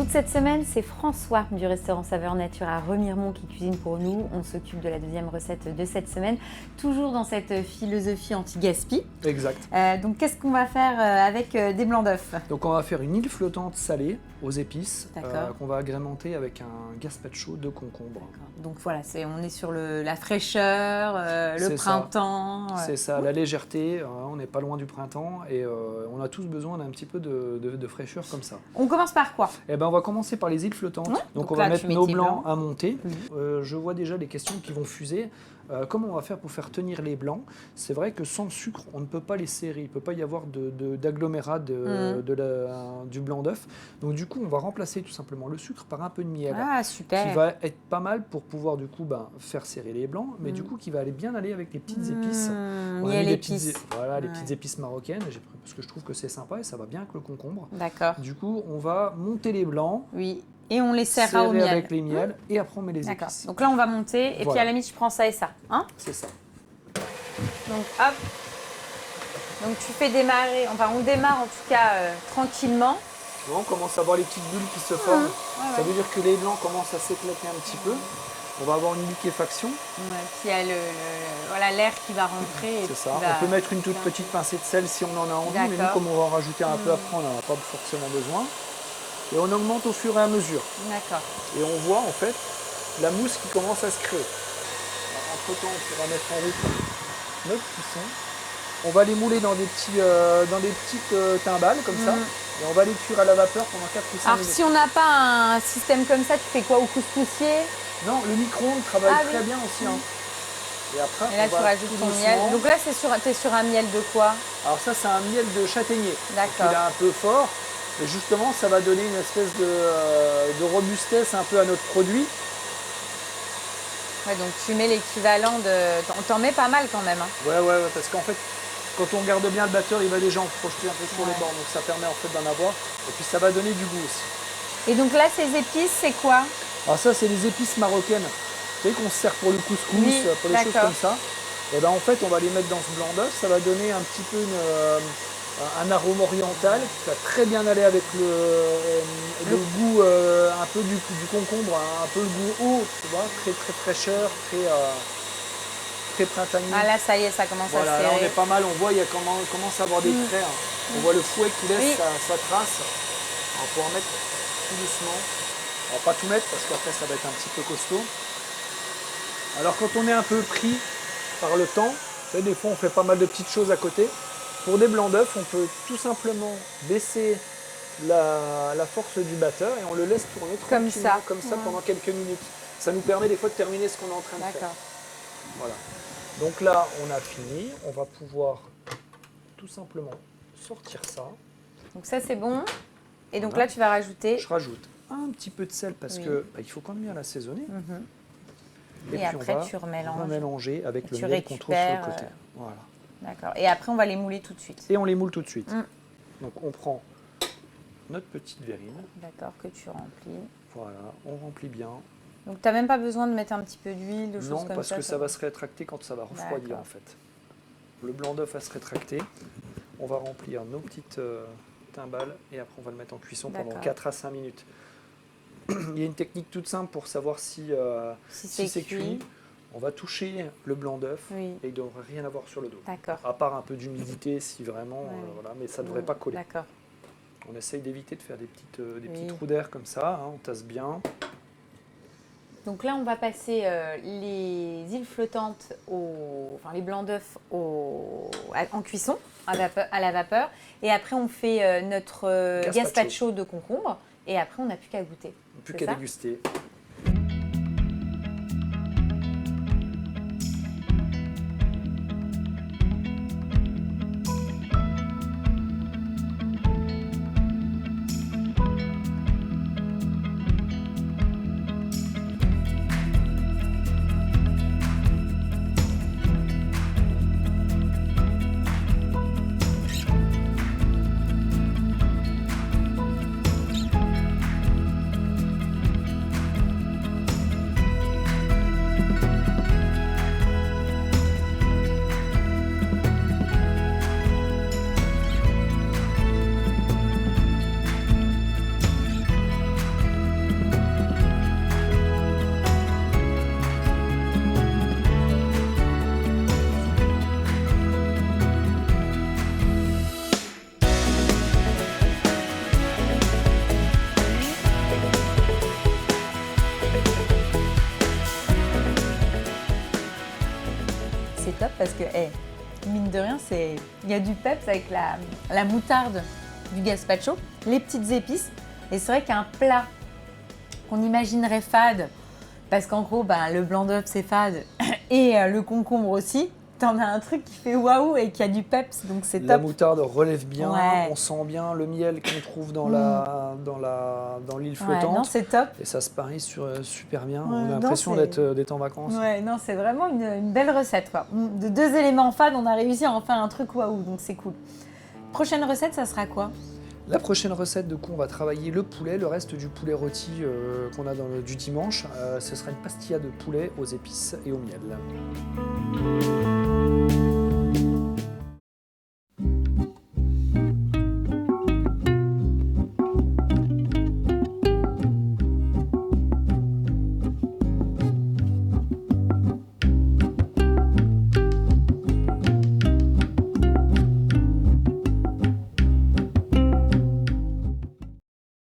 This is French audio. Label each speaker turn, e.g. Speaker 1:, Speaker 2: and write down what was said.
Speaker 1: Toute cette semaine, c'est François du restaurant Saveur Nature à Remiremont qui cuisine pour nous. On s'occupe de la deuxième recette de cette semaine, toujours dans cette philosophie anti-gaspi.
Speaker 2: Exact.
Speaker 1: Donc qu'est-ce qu'on va faire avec des blancs d'œufs?
Speaker 2: Donc on va faire une île flottante salée aux épices qu'on va agrémenter avec un gazpacho de concombre.
Speaker 1: Donc voilà, on est sur la fraîcheur, le printemps.
Speaker 2: C'est ça, la légèreté, on n'est pas loin du printemps et on a tous besoin d'un petit peu de fraîcheur comme ça.
Speaker 1: On commence par quoi?
Speaker 2: Eh ben, on va commencer par les îles flottantes.
Speaker 1: Ouais.
Speaker 2: Donc on va mettre nos blancs à monter.
Speaker 1: Mmh.
Speaker 2: Je vois déjà les questions qui vont fuser. Comment on va faire pour faire tenir les blancs? C'est vrai que sans sucre, on ne peut pas les serrer. Il ne peut pas y avoir d'agglomérat du blanc d'œuf. Donc du coup, on va remplacer tout simplement le sucre par un peu de miel.
Speaker 1: Ah, super.
Speaker 2: Qui va être pas mal pour pouvoir du coup faire serrer les blancs, mais du coup qui va bien aller avec les petites épices.
Speaker 1: Miel épices.
Speaker 2: Voilà, les petites épices marocaines, parce que je trouve que c'est sympa et ça va bien avec le concombre.
Speaker 1: D'accord.
Speaker 2: Du coup, on va monter les blancs.
Speaker 1: Oui. Et on les serrera au miel.
Speaker 2: Avec les miels et après on met les épices.
Speaker 1: Donc là on va monter et puis à la limite je prends ça et ça. Hein?
Speaker 2: C'est ça.
Speaker 1: Donc hop. Donc tu fais démarrer, enfin on démarre en tout cas tranquillement.
Speaker 2: Tu vois, on commence à voir les petites bulles qui se forment. Ça veut dire que les blancs commencent à s'éclater un petit peu. On va avoir une liquéfaction.
Speaker 1: Puis il y a l'air qui va rentrer.
Speaker 2: C'est ça. On peut mettre une toute petite pincée de sel si on en a envie, mais nous comme on va en rajouter un peu après, on n'en a pas forcément besoin. Et on augmente au fur et à mesure.
Speaker 1: D'accord.
Speaker 2: Et on voit en fait la mousse qui commence à se créer. Entre temps, on va mettre en route notre cuisson. On va les mouler dans des petites timbales comme ça. Et on va les cuire à la vapeur pendant 4 ou 5 minutes.
Speaker 1: Alors si on n'a pas un système comme ça, tu fais quoi au couscoussier?
Speaker 2: Non, le micro-ondes travaille très bien aussi. Hein. Et après,
Speaker 1: là, tu rajoutes ton miel. Donc là, t'es sur un miel de quoi?
Speaker 2: Alors ça, c'est un miel de châtaignier.
Speaker 1: D'accord.
Speaker 2: Il est un peu fort. Et justement, ça va donner une espèce de robustesse un peu à notre produit.
Speaker 1: Ouais, donc tu mets l'équivalent de... T'en mets pas mal quand même. Hein.
Speaker 2: Ouais, parce qu'en fait, quand on garde bien le batteur, il va déjà en projeter un peu sur les bords. Donc ça permet en fait d'en avoir. Et puis ça va donner du goût aussi.
Speaker 1: Et donc là, ces épices, c'est quoi?
Speaker 2: Alors ça, c'est les épices marocaines. Vous savez qu'on se sert pour le couscous, pour les choses comme ça. Et ben en fait, on va les mettre dans ce blanc d'œuf. Ça va donner un petit peu un arôme oriental qui va très bien aller avec le goût un peu du concombre, un peu le goût haut, tu vois, très fraîcheur, très printanier.
Speaker 1: Ah là, ça y est, ça commence à serrer.
Speaker 2: Là, on est pas mal, on voit, il commence à avoir des traits. Hein. On voit le fouet qui laisse sa trace. On va pouvoir mettre tout doucement. On va pas tout mettre parce qu'après ça va être un petit peu costaud. Alors quand on est un peu pris par le temps, vous savez, des fois on fait pas mal de petites choses à côté. Pour des blancs d'œufs, on peut tout simplement baisser la force du batteur et on le laisse tourner tranquillement comme ça pendant quelques minutes. Ça nous permet des fois de terminer ce qu'on est en train de faire. Voilà. Donc là, on a fini. On va pouvoir tout simplement sortir ça.
Speaker 1: Donc ça, c'est bon. Et donc là, tu vas rajouter...
Speaker 2: Je rajoute un petit peu de sel parce que il faut quand même bien l'assaisonner.
Speaker 1: Et puis après, tu remélanges.
Speaker 2: On va mélanger avec le miel qu'on trouve sur le côté. Voilà.
Speaker 1: D'accord. Et après, on va les mouler tout de suite.
Speaker 2: Et on les moule tout de suite. Donc, on prend notre petite verrine.
Speaker 1: D'accord, que tu remplis.
Speaker 2: Voilà, on remplit bien.
Speaker 1: Donc, tu n'as même pas besoin de mettre un petit peu d'huile, de choses comme ça?
Speaker 2: Non, parce que ça va se rétracter quand ça va refroidir, en fait. Le blanc d'œuf va se rétracter. On va remplir nos petites timbales et après, on va le mettre en cuisson pendant 4 à 5 minutes. Il y a une technique toute simple pour savoir si c'est cuit. On va toucher le blanc d'œuf et il ne devrait rien avoir sur le dos.
Speaker 1: D'accord.
Speaker 2: À part un peu d'humidité si vraiment, voilà, mais ça ne devrait pas coller.
Speaker 1: D'accord.
Speaker 2: On essaye d'éviter de faire des petits trous d'air comme ça, hein, on tasse bien.
Speaker 1: Donc là, on va passer les îles flottantes, les blancs d'œufs en cuisson à la vapeur. Et après, on fait notre gazpacho de concombre. Et après, on n'a plus qu'à goûter.
Speaker 2: Plus qu'à déguster.
Speaker 1: c'est top parce que, mine de rien, il y a du peps avec la moutarde du gazpacho, les petites épices. Et c'est vrai qu'un plat qu'on imaginerait fade, parce qu'en gros, le blanc d'œuf c'est fade et le concombre aussi, t'en as un truc qui fait waouh et qui a du peps, donc c'est top.
Speaker 2: La moutarde relève bien,
Speaker 1: Ouais.
Speaker 2: on sent bien le miel qu'on trouve dans l'île flottante.
Speaker 1: Ouais, non, c'est top.
Speaker 2: Et ça se parie super bien.
Speaker 1: Ouais,
Speaker 2: On a
Speaker 1: non,
Speaker 2: l'impression
Speaker 1: c'est-
Speaker 2: d'être en vacances.
Speaker 1: Ouais, non, c'est vraiment une belle recette, quoi. De 2 éléments fades, on a réussi à en faire un truc waouh, donc c'est cool. Prochaine recette, ça sera quoi?
Speaker 2: La prochaine recette, du coup, on va travailler le poulet, le reste du poulet rôti qu'on a du dimanche. Ce sera une pastilla de poulet aux épices et au miel.